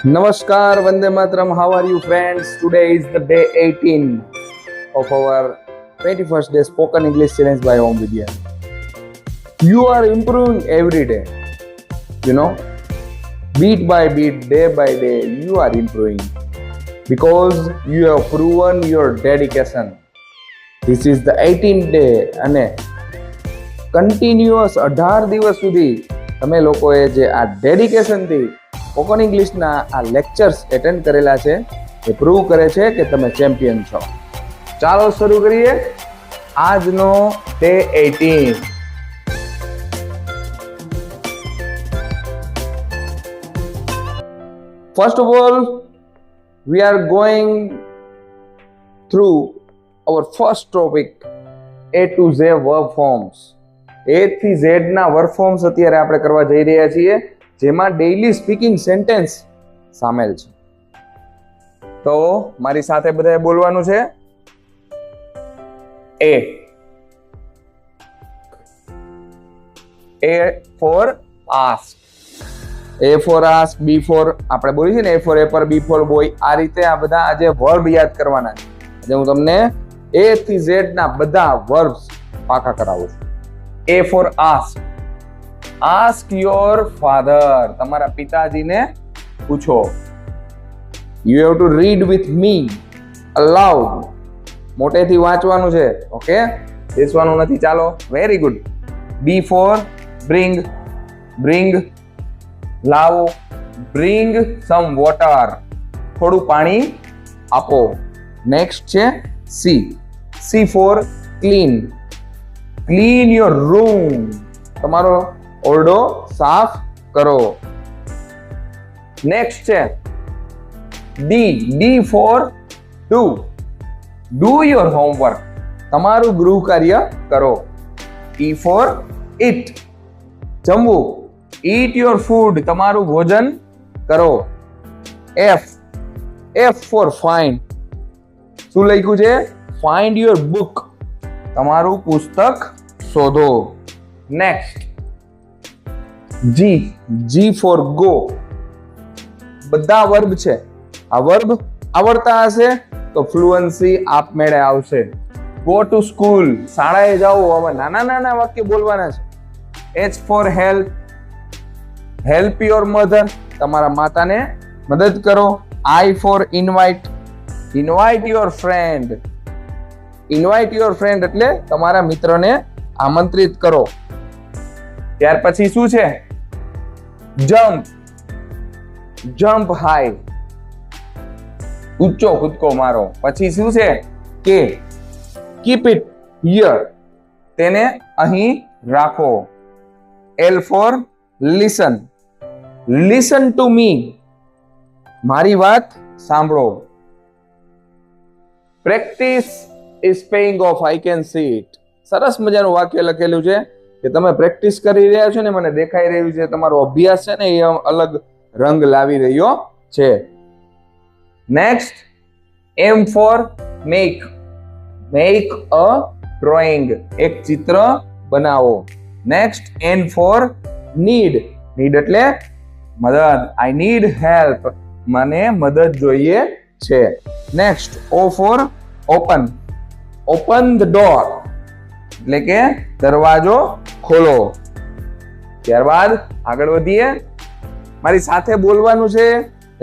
Namaskar, Vande Mataram. How are you, friends? Today is the day 18 of our 21st day spoken English challenge by Om Vidya. You are improving every day. You know, beat by beat, day by day, you are improving because you have proven your dedication. This is the 18th day અને continuous 18 દિવસ સુધી તમે લોકોએ જે આ ડેડિકેશનથી spoken ઇંગ્લિશના આ lectures attend કરેલા છે એ પ્રૂવ કરે છે કે તમે ચેમ્પિયન છો. ચાલો શરૂ કરીએ આજનો day 18. First of all, we are going through our first topic, A to Z verb forms. A થી Z ના વર્બ ફોર્મ્સ અત્યારે આપણે કરવા જઈ રહ્યા છીએ, જેમાં ડેઈલી સ્પીકિંગ સેન્ટેન્સ સામેલ છે. તો મારી સાથે બધાએ બોલવાનું છે. A for ask, A for ask, B for આપણે બોલી છે ને A for apple, B for boy. આ રીતે આ બધા આજે વર્બ યાદ કરવાના છે. આજે હું તમને A થી Z ના બધા વર્બ્સ પાકા કરાવું છું. A for ask. Ask your father. તમારા પિતાજીને પૂછો. You have to read with me aloud. મોટેથી વાંચવાનું છે. ઓકે, બેસવાનું નથી. ચાલો, very good. B for bring. Bring, લાવો. Bring some water. થોડું પાણી આપો. નેક્સ્ટ છે C. C for clean. Clean your room. તમારો ઓરડો સાફ કરો. નેક્સ્ટ છે D. D for do. Do your homework. તમારું ગૃહ કાર્ય કરો. E for eat. જમવું. Eat your food. તમારું ભોજન કરો. F. F for find. શું લખ્યું છે? Find your book. તમારું પુસ્તક શોધો. Next G. G for go. બધા વર્બ છે. આ વર્બ આવડતા હશે તો ફ્લુઅન્સી આપમેળે આવશે. Go to school. શાળાએ જાઓ. હવે નાના નાના વાક્ય બોલવાના છે. H for help. Help your mother. તમારા માતાને મદદ કરો. I for invite. Invite your friend. Invite your friend એટલે તમારા મિત્રને આમંત્રિત કરો. ત્યાર પછી શું છે? જમ્પ. Jump high. ઊંચો કૂદકો મારો. પછી શું છે? કે કીપ ઇટ હિયર. તેને અહીં રાખો. L for listen. Listen to me. મારી વાત સાંભળો. Practice is paying off. I can see it. સરસ મજાનું વાક્ય લખેલું છે કે તમે પ્રેક્ટિસ કરી રહ્યા છો ને મને દેખાઈ રહ્યું છે. તમારો અભ્યાસ છે ને એ અલગ રંગ લાવી રહ્યો છે. Next M for make. Make a drawing. એક ચિત્ર બનાવો. Next N for need. need એટલે મદદ. I need help. મને મદદ જોઈએ છે. Next O for open. Open the door. એટલે કે દરવાજો ખોલો. ત્યારબાદ આગળ વધીએ. મારી સાથે બોલવાનું છે,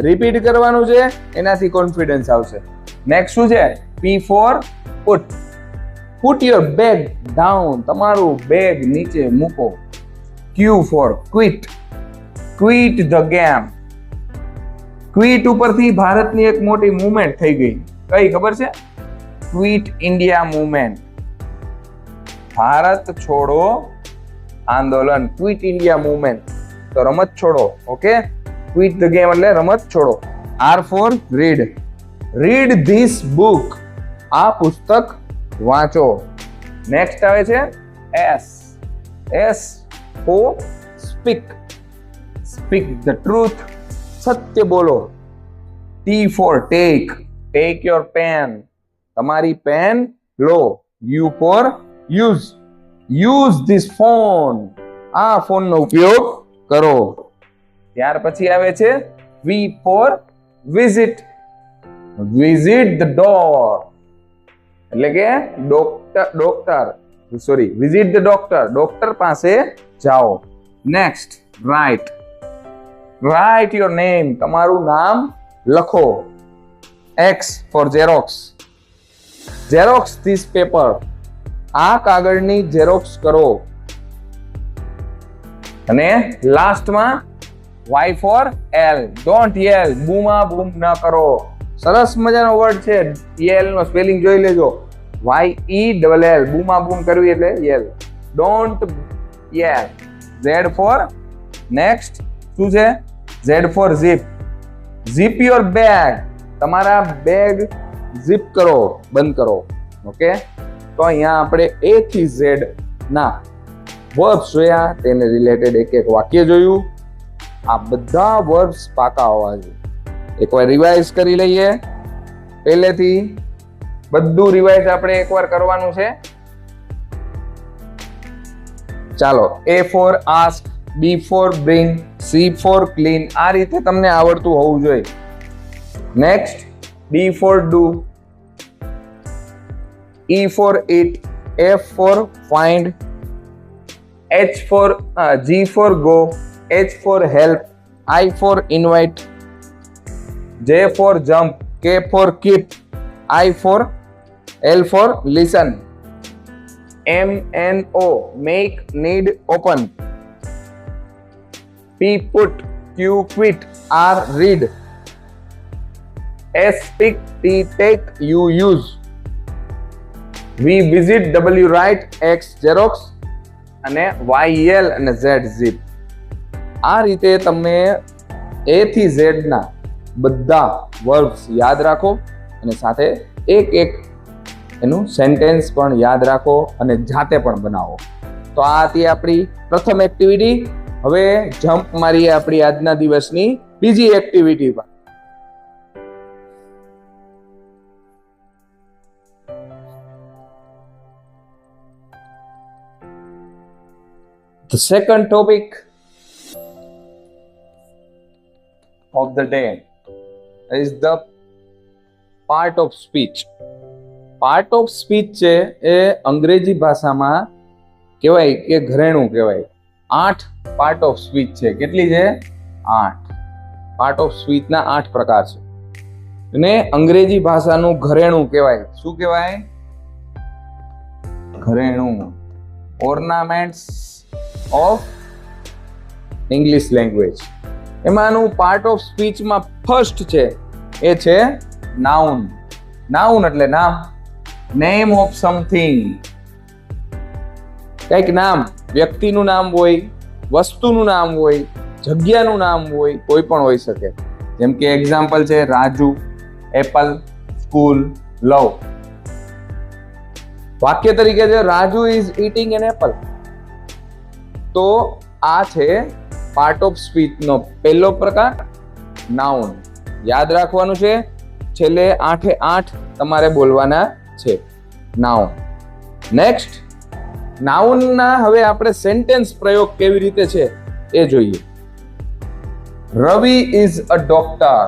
રિપીટ કરવાનું છે, એનાથી કોન્ફિડન્સ આવશે. નેક્સ્ટ શું છે? P for put. Put your bag down. તમારું બેગ નીચે મૂકો. Q for quit. Quit the game. Quit ઉપરથી ભારતની એક મોટી મૂવમેન્ટ થઈ ગઈ. કઈ ખબર છે? Quit India movement. ભારત છોડો આંદોલન. Quit India movement. તો રમત છોડો. ઓકે, ક્વિટ ધ ગેમ એટલે રમત છોડો. R for read. Read this book. આ પુસ્તક વાંચો. નેક્સ્ટ આવે છે S. S for speak. Speak the truth. સત્ય બોલો. T for take. Take your pen. તમારી પેન લો. U for use. Use this phone. આ ફોનનો ઉપયોગ કરો. ત્યાર પછી આવે છે V for visit. Visit the door. એટલે કે visit the doctor. ડોક્ટર પાસે જાઓ. Next, write. Write your name. તમારું નામ લખો. X for Xerox. Xerox this paper. આ કાગળની ઝેરોક્સ કરો. અને લાસ્ટમાં Y for L. Don't yell. બૂમા બૂમ ન કરો. સરસ મજાનો વર્ડ છે. yell નો સ્પેલિંગ જોઈ લેજો. YELL. બૂમા બૂમ કરવી એટલે yell. Don't yell. Z for next. શું છે? Z for zip. Zip your bag. તમારા બેગ zip કરો, બંધ કરો. ઓકે, તો અહીંયા આપણે A થી Z ના વર્બ્સ જોયા, તેને રિલેટેડ એક એક વાક્ય જોયું. આ બધા વર્બ્સ પાકા હોવા જોઈએ. એકવાર રિવાઇઝ કરી લઈએ. પહેલેથી બધું રિવાઇઝ આપણે એકવાર કરવાનું છે. ચાલો. A for ask, B for bring, C for clean. આ રીતે તમને આવડતું હોવું જોઈએ. Next, D for do, E for eat, F for find, G for go, H for help, I for invite, J for jump, K for keep, I for L for listen, M N O make, need, open, P put, Q quit, R read, S pick, T take, U use, V visit, W write, X Xerox અને YL અને Z zip. આ રીતે તમે A થી Z ના બધા verbs યાદ રાખો અને સાથે એક એક એનું સેન્ટેન્સ પણ યાદ રાખો અને જાતે પણ બનાવો. તો આ હતી આપણી પ્રથમ એક્ટિવિટી. હવે જમ્પ મારીએ આપણી આજના દિવસની બીજી એક્ટિવિટી પર. The second topic of the day is the part of speech. Part of speech છે એ અંગ્રેજી ભાષામાં કહેવાય કે ઘરેણું કહેવાય. 8 પાર્ટ ઓફ સ્પીચ છે. કેટલી છે? 8. પાર્ટ ઓફ સ્પીચ ના 8 પ્રકાર છે. અને અંગ્રેજી ભાષાનું ઘરેણું કહેવાય. શું કહેવાય? ઘરેણું. Ornaments of English language. એમાંનું પાર્ટ ઓફ સ્પીચમાં ફર્સ્ટ છે એ છે નાઉન. નાઉન એટલે નામ. Name of something. કઈક નામ, વ્યક્તિનું નામ હોય, વસ્તુનું નામ હોય, જગ્યાનું નામ હોય, કોઈ પણ હોઈ શકે. જેમ કે એક્ઝામ્પલ છે રાજુ, એપલ, સ્કૂલ, લવ. વાક્ય તરીકે છે Raju is eating an apple. તો આ છે પાર્ટ ઓફ સ્પીચ નો પહેલો પ્રકાર, નાઉન. યાદ રાખવાનું છે. છેલ્લે 8 તમારે બોલવાના છે. નાઉન. નેક્સ્ટ, નાઉન ના હવે આપણે સેન્ટેન્સ પ્રયોગ કેવી રીતે છે એ જોઈએ. Ravi is a doctor.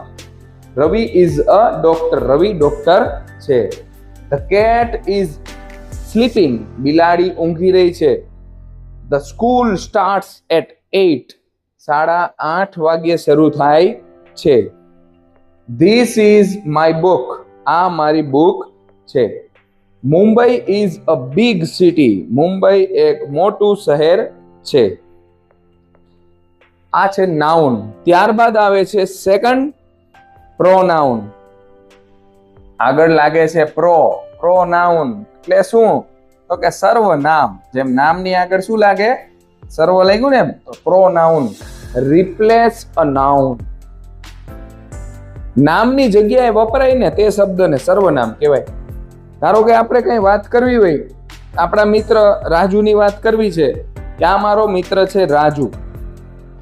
Ravi is a doctor. Ravi doctor છે. The cat is sleeping. બિલાડી ઊંઘી રહી છે. The school starts at 8. 8:30 વાગ્યે શરૂ થાય છે. This is my book. આ મારી બુક છે. Mumbai is a big city. Mumbai એક મોટું શહેર છે. આ છે નાઉન. ત્યારબાદ આવે છે સેકન્ડ, પ્રોનાઉન. આગળ લાગે છે પ્રોનાઉન એટલે શું? તો કે સર્વનામ. જેમ નામની આગળ શું લાગે? સર્વ લાગ્યું ને એમ. તો પ્રોનાઉન. રિપ્લેસ અ નાઉન. નામની જગ્યાએ વપરાય ને તે શબ્દને સર્વનામ કહેવાય. ધારો કે આપણે કઈ વાત કરવી હોય, આપણા મિત્ર રાજુની વાત કરવી છે કે આ મારો મિત્ર છે રાજુ,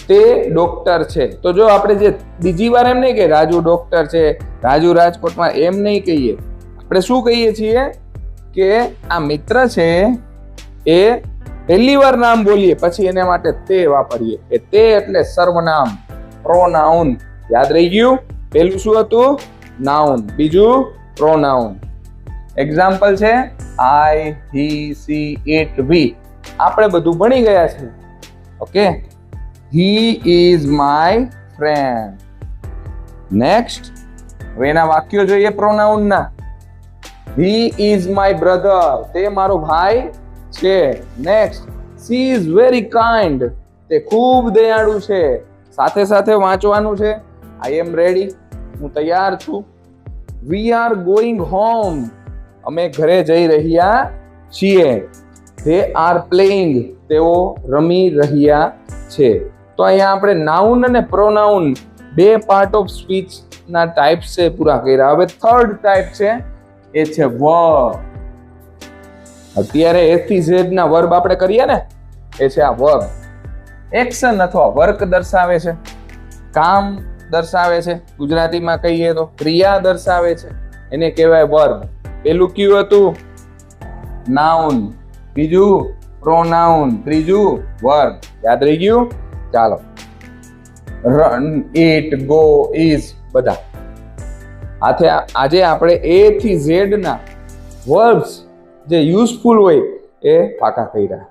તે ડોક્ટર છે. તો જો આપણે જે બીજી વાર એમ નહીં કે રાજુ ડોક્ટર છે, રાજુ રાજકોટમાં, એમ નહીં કહીએ. આપણે શું કહીએ છીએ કે આ મિત્ર છે એ પહેલી વાર નામ બોલીએ પછી એને માટે તે વાપરીએ. કે તે એટલે સર્વનામ, પ્રોનાઉન. યાદ રહી ગયું? પેલું શું હતું? નાઉન, બીજું પ્રોનાઉન. એક્ઝામ્પલ છે આઈ, હી, સી, ઇટ, વી. આપણે બધું ભણી ગયા છે. Okay, he is my friend. Next, હવે એના વાક્યો જોઈએ પ્રોનાઉન ના. હી ઇઝ માય બ્રધર, તે મારો ભાઈ છે. Next, she is very kind, તે ખૂબ દયાળુ છે. સાથે સાથે વાંચવાનું છે. આઈ એમ રેડી, હું તૈયાર છું. વી આર ગોઈંગ હોમ, અમે ઘરે જઈ રહ્યા છીએ. ધે આર પ્લેઇંગ, તેઓ રમી રહ્યા છે. તો અહીંયા આપણે નાઉન અને પ્રોનાઉન બે પાર્ટ ઓફ સ્પીચ ના ટાઈપ્સ છે પૂરા કર્યા. હવે થર્ડ ટાઈપ છે, એ છે વર્બ. અત્યારે A થી Z ના વર્બ આપણે કરીએ ને, એ છે આ વર્બ. એક્શન અથવા વર્ક દર્શાવે છે, કામ દર્શાવે છે, ગુજરાતીમાં કહીએ તો ક્રિયા દર્શાવે છે, એને કહેવાય વર્બ. પેલું કયું હતું? નાઉન, બીજું પ્રોનાઉન, ત્રીજું વર્બ. યાદ રહી ગયું? ચાલો, રન, ઇટ, ગો, ઇઝ બધા. આજે આપણે A થી Z ના વર્બ્સ જે યુઝફુલ હોય એ પાકા કર્યા.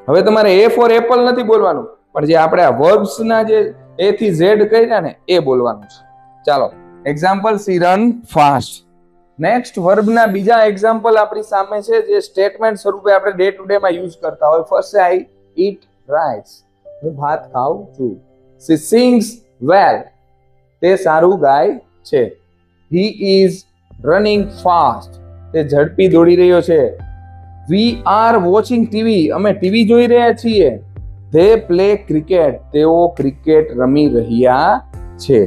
હવે તમારે A ફોર એપલ નથી બોલવાનું, પણ જે આપણે આ વર્બ્સ ના જે A થી Z કર્યા ને એ બોલવાનું છે. ચાલો, example, C run fast. Next, verb ના બીજા એક્ઝામ્પલ આપણી સામે છે, જે સ્ટેટમેન્ટ સ્વરૂપે આપણે ડે ટુ ડે માં યુઝ કરતા હોય. ફર્સ્ટ છે આઈ ઈટ રાઈસ, હું ભાત ખાઉં છું. સી સિંગ્સ વેલ, તે સારું ગાય છે. હી ઇઝ રનિંગ ફાસ્ટ, તે ઝડપી દોડી રહ્યો છે. વી આર વોચિંગ ટીવી, અમે ટીવી જોઈ રહ્યા છીએ. ધે પ્લે ક્રિકેટ, તેઓ ક્રિકેટ રમી રહ્યા છે.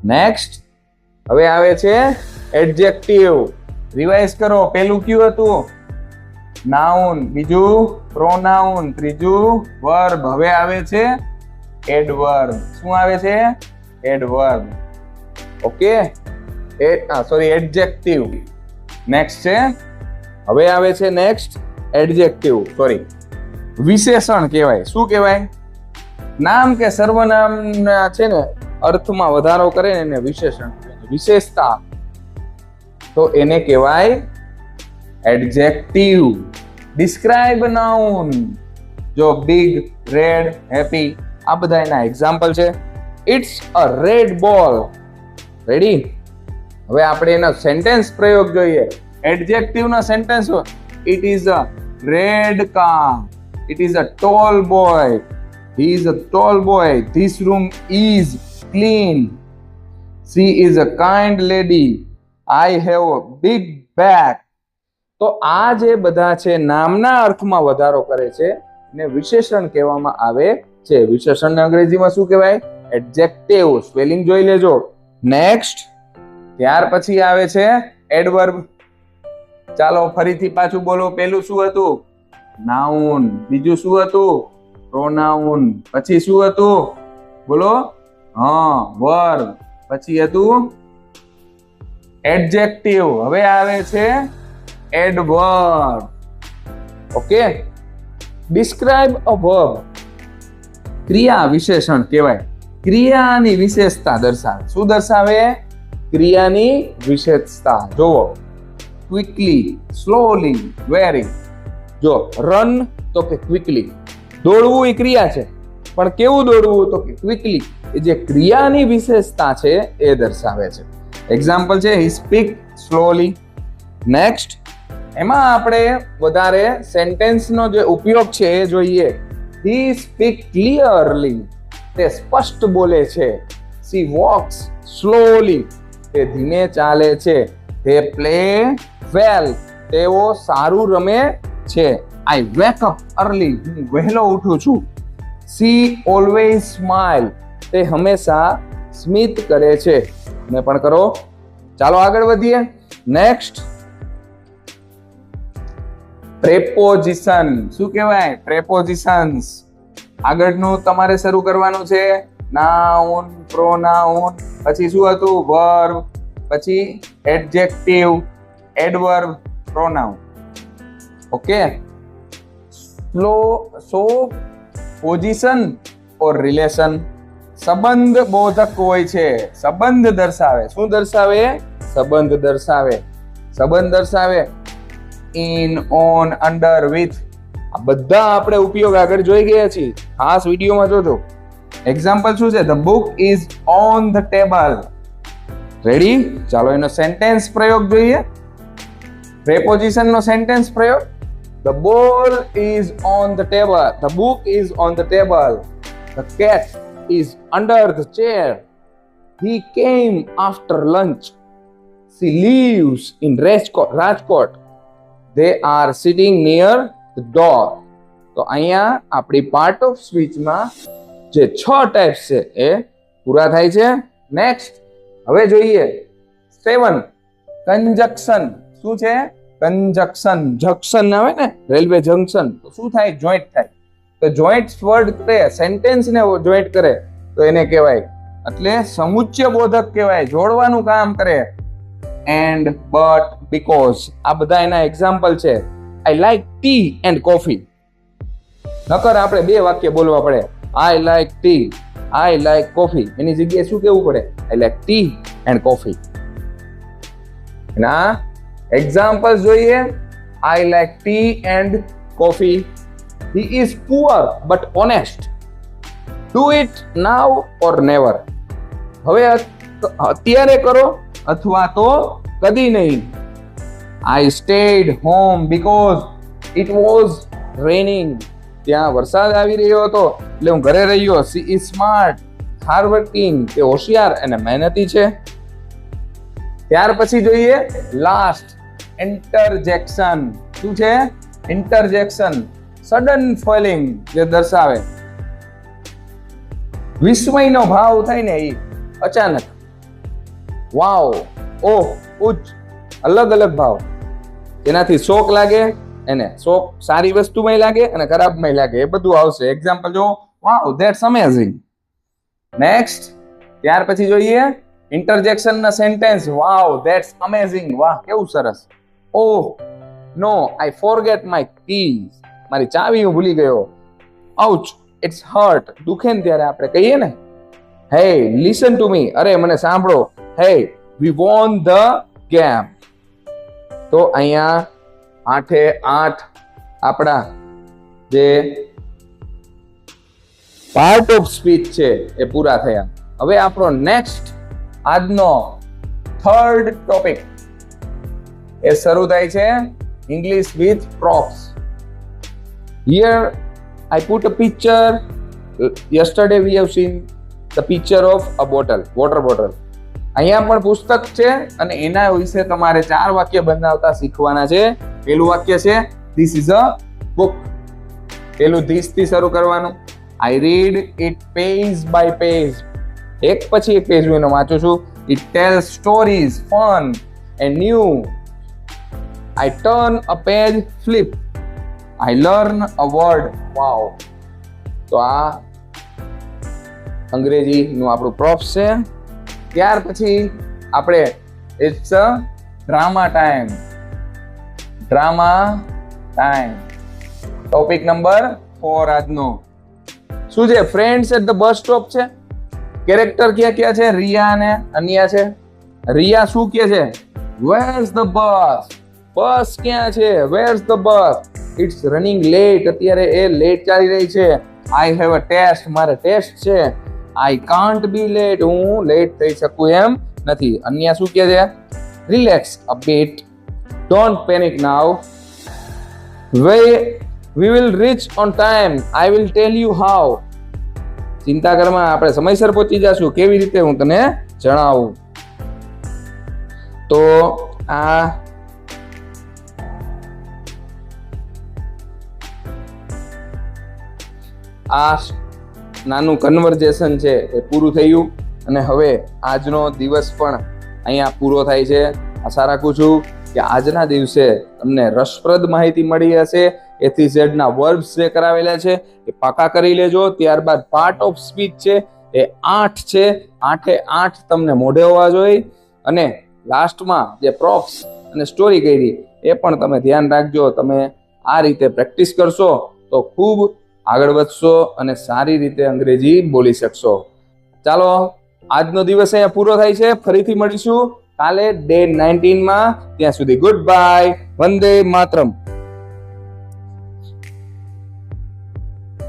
નેક્સ્ટ, હવે આવે છે એડજેક્ટિવ. રિવાઇઝ કરો. પેલું કયું હતું? નાઉન, બીજું પ્રોનાઉન, ત્રીજું વર્બ. હવે આવે છે એડવર્બ. શું આવે છે? એડવર્બ. Okay, adjective. નેક્સ્ટ છે, હવે આવે છે નેક્સ્ટ એડજેક્ટિવ, વિશેષણ કહેવાય. શું કહેવાય? નામ કે સર્વનામના છે ને અર્થમાં વધારો કરે ને એને વિશેષણ, વિશેષતા, તો એને કહેવાય એડજેક્ટિવ. ડિસ્ક્રાઇબ નાઉન, જો બિગ, રેડ, હેપી, આ બધા એના એક્ઝામ્પલ છે. It's a red ball. Ready? હવે આપણે એનો સેન્ટેન્સ પ્રયોગ જોઈએ. એડજેક્ટિવ નો sentence, it is a red car, it is a tall boy, he is a tall boy, this room is clean, she is a kind lady, I have a big bag. તો આ જે બધા છે નામના અર્થમાં વધારો કરે છે એને વિશેષણ કહેવામાં આવે છે. વિશેષણને અંગ્રેજીમાં શું કહેવાય? એડજેક્ટિવ. સ્પેલિંગ જોઈ લેજો. નેક્સ્ટ, ત્યાર પછી આવે છે એડવર્બ. ચાલો ફરીથી પાછું બોલો. પેલું શું હતું? નાઉન. બીજું શું હતું? પ્રોનાઉન. પછી શું હતું? બોલો. વર્બ. પછી હતું એડજેક્ટિવ. હવે આવે છે એડવર્બ. ઓકે, ડિસ્ક્રાઇબ અ વર્બ. ક્રિયા વિશેષણ કહેવાય. ક્રિયાની વિશેષતા દર્શાવે. શું દર્શાવે? ક્રિયાની વિશેષતા. જોવો, ક્વિકલી, સ્લોલી, વેરી. જો રન તો કે ક્વિકલી, દોડવું એ ક્રિયા છે, પણ કેવું દોડવું? તો કે ક્વિકલી. એ જે ક્રિયાની વિશેષતા છે એ દર્શાવે છે. એક્ઝામ્પલ છે હી સ્પીક સ્લોલી. નેક્સ્ટ, એમાં આપણે વધારે સેન્ટેન્સનો જે ઉપયોગ છે એ જોઈએ. હી સ્પીક ક્લિયરલી, તે સ્પષ્ટ બોલે છે. સી વોક્સ સ્લોલી, તે ધીમે ચાલે છે. તે પ્લે વેલ, તેઓ સારું રમે છે. આઈ વેક અપ અર્લી, હું વહેલો ઉઠું છું. સી ઓલવેઝ સ્માઇલ, તે હંમેશા સ્મિત કરે છે. તમે પણ કરો. ચાલો આગળ વધીએ. Next, preposition. શું કહેવાય? પ્રેપોઝિશન્સ. આગળનું તમારે શરૂ કરવાનું છે. નાઉન, પ્રોનાઉન, પછી શું હતું? વર્બ, પછી એડજેક્ટિવ, એડવર્બ, પ્રોનાઉન. ઓકે, સો પોઝિશન ઓર રિલેશન. સંબંધ બોધક હોય છે, સંબંધ દર્શાવે. શું દર્શાવે? સંબંધ દર્શાવે. સંબંધ દર્શાવે. ઇન, ઓન, અંડર, વિથ, આ બધા આપણે ઉપયોગ આગળ જોઈ ગયા છીએ. ખાસ વિડીયોમાં જોજો. એક્ઝામ્પલ શું છે? The book is on the table. Ready? ચાલો એનો સેન્ટેન્સ પ્રયોગ જોઈએ. પ્રેપોઝિશન નો સેન્ટેન્સ પ્રયોગ. The ball is on the table. The book is on the table. The cat is under the chair. He came after lunch. She lives in Rajkot. They are sitting near the door. તો અહીંયા આપણી part of સ્પીચમાં જે 6 types છે એ પૂરા થાય છે. Next હવે જોઈએ 7 કંજક્શન. શું છે? કંજક્શન. જંક્શન આવે ને, રેલવે જંક્શન, તો શું થાય? જોઈન્ટ થાય. તો જોઈન્ટ વર્ડ કરે, સેન્ટેન્સ ને જોઈન્ટ કરે તો એને કહેવાય, એટલે સમુચ્ચય બોધક કહેવાય, જોડવાનું કામ કરે. એન્ડ, બટ, બીકોઝ, આ બધા એના એક્ઝામ્પલ છે. I like tea and coffee. નકર આપણે 2 વાક્ય બોલવા પડે. I like tea, I like coffee. એની જગ્યાએ શું કહેવું પડે? I like tea and coffee. ના એક્ઝામ્પલ જોઈએ. I like tea and coffee. He is poor but honest. Do it now or never. હવે અત્યારે કરો અથવા તો કદી નહીં. I stayed home because it was raining. ત્યાં વરસાદ આવી રહ્યો હતો એટલે હું ઘરે રહ્યો. સી ઇઝ સ્માર્ટ, હાર્ડવર્કિંગ, તે હોશિયાર અને મહેનતી છે. ત્યાર પછી જોઈએ લાસ્ટ ઇન્ટરજેક્શન. શું છે? ઇન્ટરજેક્શન. સડન ફિલિંગ જે દર્શાવે, વિસ્મયનો ભાવ થાય ને, એ અચાનક. વાવ, ઓહ, ઉચ્ચ, અલગ અલગ ભાવ. જેનાથી શોક લાગે, એને શોક સારી વસ્તુમાં લાગે અને ખરાબમાં લાગે, એ બધું આવશે. એક્ઝામ્પલ જો, વાવ, ધેટ્સ અમેઝિંગ. નેક્સ્ટ ત્યાર પછી જોઈએ ઇન્ટરજેક્શન ના સેન્ટેન્સ. Vav, that's amazing. વાહ, કેવું સરસ. Oh, no, I forget my keys. મારી ચાવી હું ભૂલી ગયો. Ouch, it's hurt. દુખે ને ત્યારે આપણે કહીએ ને, હે લિસન ટુ મી. અરે મને સાંભળો. હે વી વોન ધ ગેમ. તો અહીંયા 8 આપણા જે પાર્ટ ઓફ સ્પીચ છે એ પૂરા થયા. હવે આપણો નેક્સ્ટ આજનો 3rd ટોપિક એ શરૂ થાય છે English with props. Here I put a picture. Yesterday we have seen the picture of a bottle, water bottle. અહીંયા પણ પુસ્તક છે અને એના વિશે તમારે 4 વાક્ય બનાવતા શીખવાના છે. પહેલું વાક્ય છે This is a book. પહેલું this થી શરૂ કરવાનું. I read it page by page. એક પછી એક પેજ હું વાંચું છું. It tells stories, fun and new. I turn a page, flip. I learn a word. Wow. તો આ અંગ્રેજીનું આપણું પ્રોપ્સ છે. ત્યાર પછી આપણે it's a drama time. Drama time. Topic number 4 આજનો શું છે? Friends at the bus stop છે. કેરેક્ટર ક્યાં છે? રિયા અને અન્યા છે. રિયા શું કહે છે? Where's the bus. બસ ક્યાં છે? Where's the bus? It's running late. અત્યારે એ લેટ ચાલી રહી છે. I have a test. મારે ટેસ્ટ છે. I can't be late. હું લેટ થઈ શકું એમ નથી. અન્યા શું કહે છે? Relax a bit. Don't panic now. We will reach on time. I will tell you how. ચિંતા કરમાં, આપણે સમયસર પહોંચી જશું. કેવી રીતે હું તને જણાવું. તો આ નાનું કન્વર્ઝેશન છે એ પૂરું થયું અને હવે આજનો દિવસ પણ અહીંયા પૂરો થાય છે. આશા રાખું છું કે આજના દિવસે તમને રસપ્રદ માહિતી મળી હશે. એથી ઝેડ ના વર્બ્સ જે કરાવેલા છે એ પાકા કરી લેજો. ત્યારબાદ પાર્ટ ઓફ સ્પીચ છે એ 8 છે. 8 તમને મોઢે હોવા જોઈએ. અને લાસ્ટમાં જે પ્રોપ્સ અને સ્ટોરી કરી એ પણ તમે ધ્યાન રાખજો. તમે આ રીતે પ્રેક્ટિસ કરશો તો ખૂબ આગળ વધશો અને સારી રીતે અંગ્રેજી બોલી શકશો. ચાલો આજનો દિવસ અહીંયા પૂરો થાય છે. ફરીથી મળીશું કાલે ડે 19 માં. ત્યાં સુધી ગુડ બાય. વંદે માતરમ.